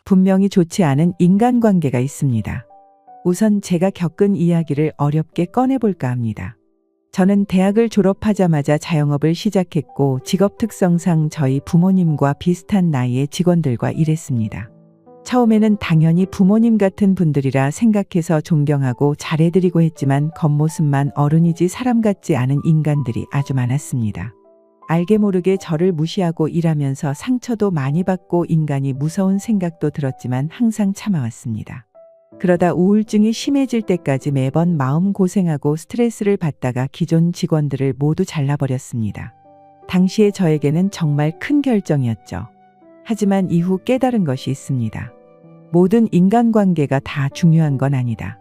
분명히 좋지 않은 인간관계가 있습니다. 우선 제가 겪은 이야기를 어렵게 꺼내볼까 합니다. 저는 대학을 졸업하자마자 자영업을 시작했고 직업 특성상 저희 부모님과 비슷한 나이의 직원들과 일했습니다. 처음에는 당연히 부모님 같은 분들이라 생각해서 존경하고 잘해드리고 했지만 겉모습만 어른이지 사람 같지 않은 인간들이 아주 많았습니다. 알게 모르게 저를 무시하고 일하면서 상처도 많이 받고 인간이 무서운 생각도 들었지만 항상 참아왔습니다. 그러다 우울증이 심해질 때까지 매번 마음고생하고 스트레스를 받다가 기존 직원들을 모두 잘라버렸습니다. 당시에 저에게는 정말 큰 결정이었죠. 하지만 이후 깨달은 것이 있습니다. 모든 인간관계가 다 중요한 건 아니다.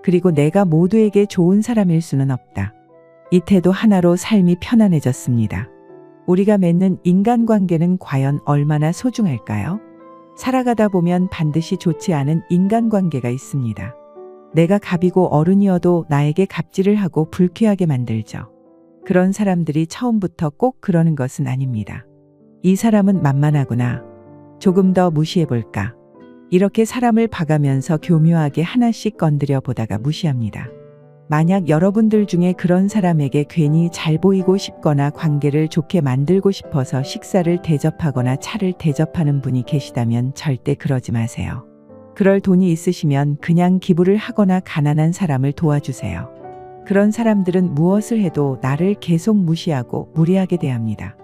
그리고 내가 모두에게 좋은 사람일 수는 없다. 이 태도 하나로 삶이 편안해졌습니다. 우리가 맺는 인간관계는 과연 얼마나 소중할까요? 살아가다 보면 반드시 좋지 않은 인간관계가 있습니다. 내가 갑이고 어른이어도 나에게 갑질을 하고 불쾌하게 만들죠. 그런 사람들이 처음부터 꼭 그러는 것은 아닙니다. 이 사람은 만만하구나. 조금 더 무시해볼까. 이렇게 사람을 봐가면서 교묘하게 하나씩 건드려 보다가 무시합니다. 만약 여러분들 중에 그런 사람에게 괜히 잘 보이고 싶거나 관계를 좋게 만들고 싶어서 식사를 대접하거나 차를 대접하는 분이 계시다면 절대 그러지 마세요. 그럴 돈이 있으시면 그냥 기부를 하거나 가난한 사람을 도와주세요. 그런 사람들은 무엇을 해도 나를 계속 무시하고 무례하게 대합니다.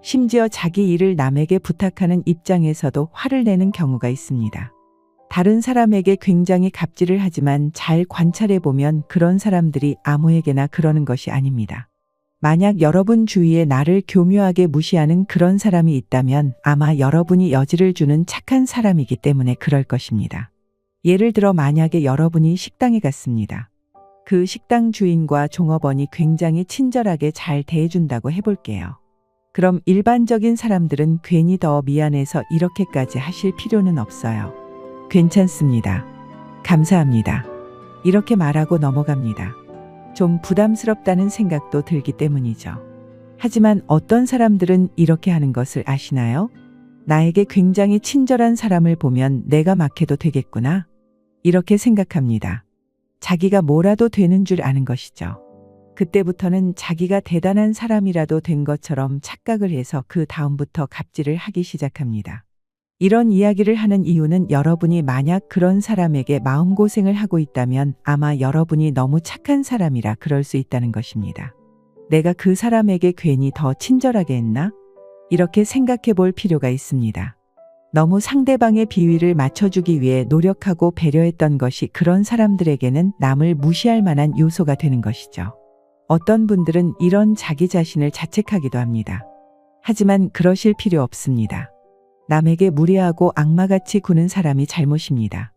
심지어 자기 일을 남에게 부탁하는 입장에서도 화를 내는 경우가 있습니다. 다른 사람에게 굉장히 갑질을 하지만 잘 관찰해보면 그런 사람들이 아무에게나 그러는 것이 아닙니다. 만약 여러분 주위에 나를 교묘하게 무시하는 그런 사람이 있다면 아마 여러분이 여지를 주는 착한 사람이기 때문에 그럴 것입니다. 예를 들어 만약에 여러분이 식당에 갔습니다. 그 식당 주인과 종업원이 굉장히 친절하게 잘 대해준다고 해볼게요. 그럼 일반적인 사람들은 괜히 더 미안해서 이렇게까지 하실 필요는 없어요. 괜찮습니다. 감사합니다. 이렇게 말하고 넘어갑니다. 좀 부담스럽다는 생각도 들기 때문이죠. 하지만 어떤 사람들은 이렇게 하는 것을 아시나요? 나에게 굉장히 친절한 사람을 보면 내가 막해도 되겠구나. 이렇게 생각합니다. 자기가 뭐라도 되는 줄 아는 것이죠. 그때부터는 자기가 대단한 사람이라도 된 것처럼 착각을 해서 그 다음부터 갑질을 하기 시작합니다. 이런 이야기를 하는 이유는 여러분이 만약 그런 사람에게 마음고생을 하고 있다면 아마 여러분이 너무 착한 사람이라 그럴 수 있다는 것입니다. 내가 그 사람에게 괜히 더 친절하게 했나? 이렇게 생각해 볼 필요가 있습니다. 너무 상대방의 비위를 맞춰주기 위해 노력하고 배려했던 것이 그런 사람들에게는 남을 무시할 만한 요소가 되는 것이죠. 어떤 분들은 이런 자기 자신을 자책하기도 합니다. 하지만 그러실 필요 없습니다. 남에게 무례하고 악마같이 구는 사람이 잘못입니다.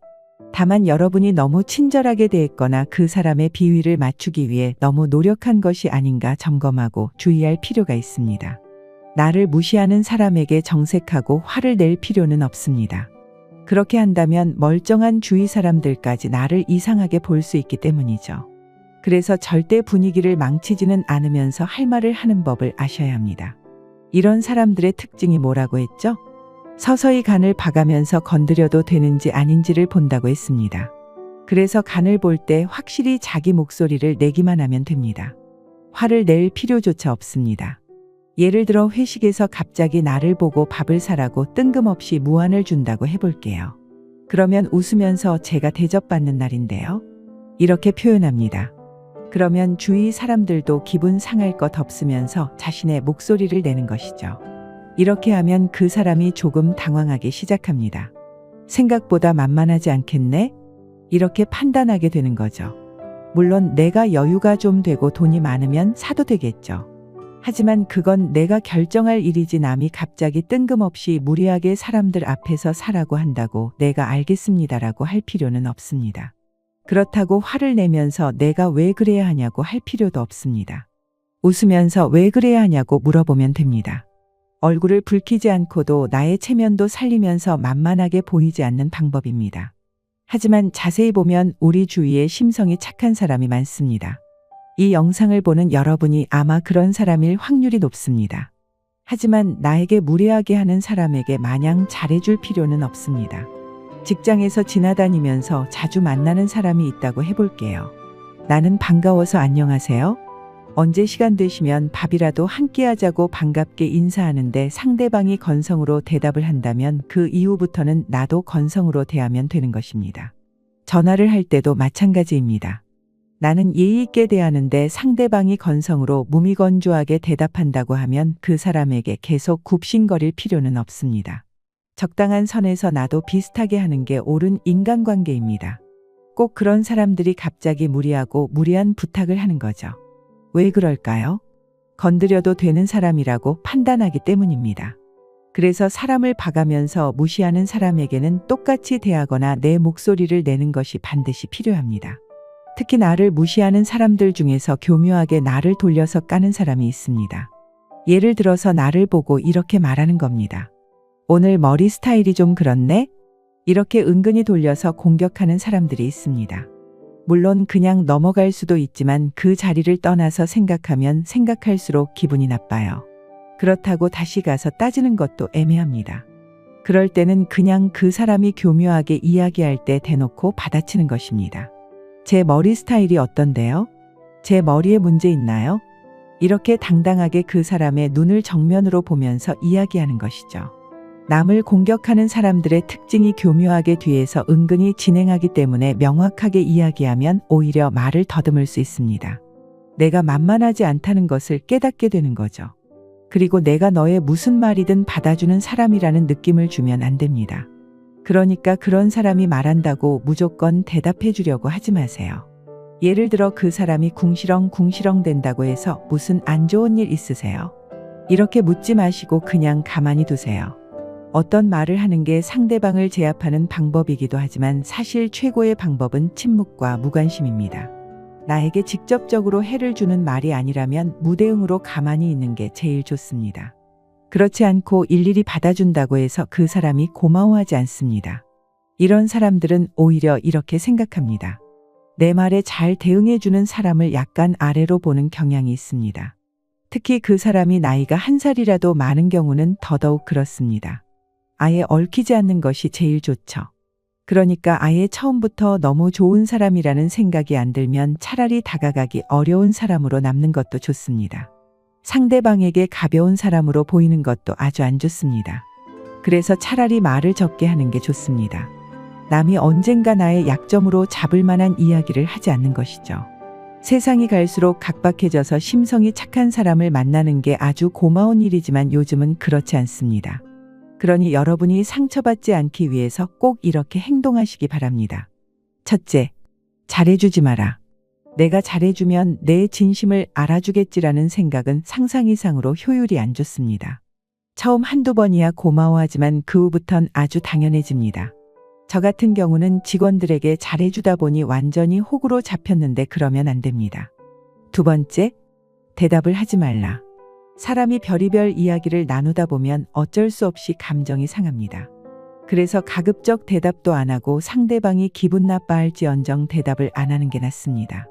다만 여러분이 너무 친절하게 대했거나 그 사람의 비위를 맞추기 위해 너무 노력한 것이 아닌가 점검하고 주의할 필요가 있습니다. 나를 무시하는 사람에게 정색하고 화를 낼 필요는 없습니다. 그렇게 한다면 멀쩡한 주위 사람들까지 나를 이상하게 볼 수 있기 때문이죠. 그래서 절대 분위기를 망치지는 않으면서 할 말을 하는 법을 아셔야 합니다. 이런 사람들의 특징이 뭐라고 했죠? 서서히 간을 봐가면서 건드려도 되는지 아닌지를 본다고 했습니다. 그래서 간을 볼 때 확실히 자기 목소리를 내기만 하면 됩니다. 화를 낼 필요조차 없습니다. 예를 들어 회식에서 갑자기 나를 보고 밥을 사라고 뜬금없이 무안을 준다고 해볼게요. 그러면 웃으면서 제가 대접받는 날인데요. 이렇게 표현합니다. 그러면 주위 사람들도 기분 상할 것 없으면서 자신의 목소리를 내는 것이죠. 이렇게 하면 그 사람이 조금 당황하기 시작합니다. 생각보다 만만하지 않겠네? 이렇게 판단하게 되는 거죠. 물론 내가 여유가 좀 되고 돈이 많으면 사도 되겠죠. 하지만 그건 내가 결정할 일이지 남이 갑자기 뜬금없이 무리하게 사람들 앞에서 사라고 한다고 내가 알겠습니다라고 할 필요는 없습니다. 그렇다고 화를 내면서 내가 왜 그래야 하냐고 할 필요도 없습니다. 웃으면서 왜 그래야 하냐고 물어보면 됩니다. 얼굴을 붉히지 않고도 나의 체면도 살리면서 만만하게 보이지 않는 방법입니다. 하지만 자세히 보면 우리 주위에 심성이 착한 사람이 많습니다. 이 영상을 보는 여러분이 아마 그런 사람일 확률이 높습니다. 하지만 나에게 무례하게 하는 사람에게 마냥 잘해줄 필요는 없습니다. 직장에서 지나다니면서 자주 만나는 사람이 있다고 해볼게요. 나는 반가워서 안녕하세요. 언제 시간 되시면 밥이라도 한 끼 하자고 반갑게 인사하는데 상대방이 건성으로 대답을 한다면 그 이후부터는 나도 건성으로 대하면 되는 것입니다. 전화를 할 때도 마찬가지입니다. 나는 예의 있게 대하는데 상대방이 건성으로 무미건조하게 대답한다고 하면 그 사람에게 계속 굽신거릴 필요는 없습니다. 적당한 선에서 나도 비슷하게 하는 게 옳은 인간관계입니다. 꼭 그런 사람들이 갑자기 무리하고 무리한 부탁을 하는 거죠. 왜 그럴까요? 건드려도 되는 사람이라고 판단하기 때문입니다. 그래서 사람을 봐가면서 무시하는 사람에게는 똑같이 대하거나 내 목소리를 내는 것이 반드시 필요합니다. 특히 나를 무시하는 사람들 중에서 교묘하게 나를 돌려서 까는 사람이 있습니다. 예를 들어서 나를 보고 이렇게 말하는 겁니다. 오늘 머리 스타일이 좀 그렇네? 이렇게 은근히 돌려서 공격하는 사람들이 있습니다. 물론 그냥 넘어갈 수도 있지만 그 자리를 떠나서 생각하면 생각할수록 기분이 나빠요. 그렇다고 다시 가서 따지는 것도 애매합니다. 그럴 때는 그냥 그 사람이 교묘하게 이야기할 때 대놓고 받아치는 것입니다. 제 머리 스타일이 어떤데요? 제 머리에 문제 있나요? 이렇게 당당하게 그 사람의 눈을 정면으로 보면서 이야기하는 것이죠. 남을 공격하는 사람들의 특징이 교묘하게 뒤에서 은근히 진행하기 때문에 명확하게 이야기하면 오히려 말을 더듬을 수 있습니다. 내가 만만하지 않다는 것을 깨닫게 되는 거죠. 그리고 내가 너의 무슨 말이든 받아주는 사람이라는 느낌을 주면 안 됩니다. 그러니까 그런 사람이 말한다고 무조건 대답해 주려고 하지 마세요. 예를 들어 그 사람이 궁시렁 된다고 해서 무슨 안 좋은 일 있으세요? 이렇게 묻지 마시고 그냥 가만히 두세요. 어떤 말을 하는 게 상대방을 제압하는 방법이기도 하지만 사실 최고의 방법은 침묵과 무관심입니다. 나에게 직접적으로 해를 주는 말이 아니라면 무대응으로 가만히 있는 게 제일 좋습니다. 그렇지 않고 일일이 받아준다고 해서 그 사람이 고마워하지 않습니다. 이런 사람들은 오히려 이렇게 생각합니다. 내 말에 잘 대응해주는 사람을 약간 아래로 보는 경향이 있습니다. 특히 그 사람이 나이가 한 살이라도 많은 경우는 더더욱 그렇습니다. 아예 얽히지 않는 것이 제일 좋죠. 그러니까 아예 처음부터 너무 좋은 사람이라는 생각이 안 들면 차라리 다가가기 어려운 사람으로 남는 것도 좋습니다. 상대방에게 가벼운 사람으로 보이는 것도 아주 안 좋습니다. 그래서 차라리 말을 적게 하는 게 좋습니다. 남이 언젠가 나의 약점으로 잡을 만한 이야기를 하지 않는 것이죠. 세상이 갈수록 각박해져서 심성이 착한 사람을 만나는 게 아주 고마운 일이지만 요즘은 그렇지 않습니다. 그러니 여러분이 상처받지 않기 위해서 꼭 이렇게 행동하시기 바랍니다. 첫째, 잘해주지 마라. 내가 잘해주면 내 진심을 알아주겠지라는 생각은 상상 이상으로 효율이 안 좋습니다. 처음 한두 번이야 고마워하지만 그 후부턴 아주 당연해집니다. 저 같은 경우는 직원들에게 잘해주다 보니 완전히 호구로 잡혔는데 그러면 안 됩니다. 두 번째, 대답을 하지 말라. 사람이 별의별 이야기를 나누다 보면 어쩔 수 없이 감정이 상합니다. 그래서 가급적 대답도 안 하고 상대방이 기분 나빠할지언정 대답을 안 하는 게 낫습니다.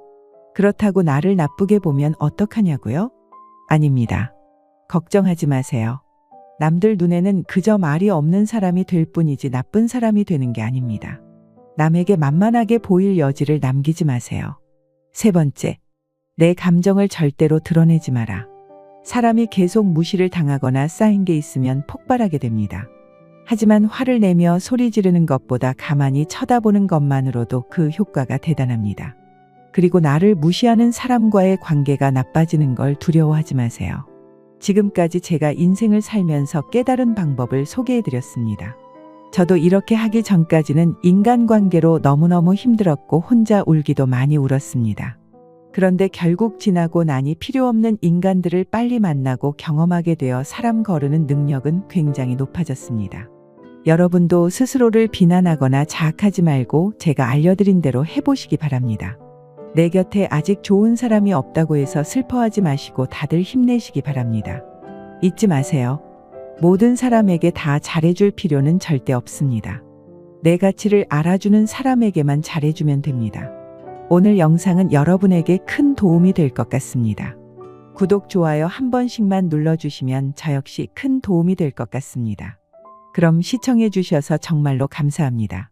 그렇다고 나를 나쁘게 보면 어떡하냐고요? 아닙니다. 걱정하지 마세요. 남들 눈에는 그저 말이 없는 사람이 될 뿐이지 나쁜 사람이 되는 게 아닙니다. 남에게 만만하게 보일 여지를 남기지 마세요. 세 번째, 내 감정을 절대로 드러내지 마라. 사람이 계속 무시를 당하거나 쌓인 게 있으면 폭발하게 됩니다. 하지만 화를 내며 소리 지르는 것보다 가만히 쳐다보는 것만으로도 그 효과가 대단합니다. 그리고 나를 무시하는 사람과의 관계가 나빠지는 걸 두려워하지 마세요. 지금까지 제가 인생을 살면서 깨달은 방법을 소개해드렸습니다. 저도 이렇게 하기 전까지는 인간관계로 너무너무 힘들었고 혼자 울기도 많이 울었습니다. 그런데 결국 지나고 나니 필요 없는 인간들을 빨리 만나고 경험하게 되어 사람 거르는 능력은 굉장히 높아졌습니다. 여러분도 스스로를 비난하거나 자학하지 말고 제가 알려드린 대로 해보시기 바랍니다. 내 곁에 아직 좋은 사람이 없다고 해서 슬퍼하지 마시고 다들 힘내시기 바랍니다. 잊지 마세요. 모든 사람에게 다 잘해줄 필요는 절대 없습니다. 내 가치를 알아주는 사람에게만 잘해주면 됩니다. 오늘 영상은 여러분에게 큰 도움이 될 것 같습니다. 구독, 좋아요 한 번씩만 눌러주시면 저 역시 큰 도움이 될 것 같습니다. 그럼 시청해 주셔서 정말로 감사합니다.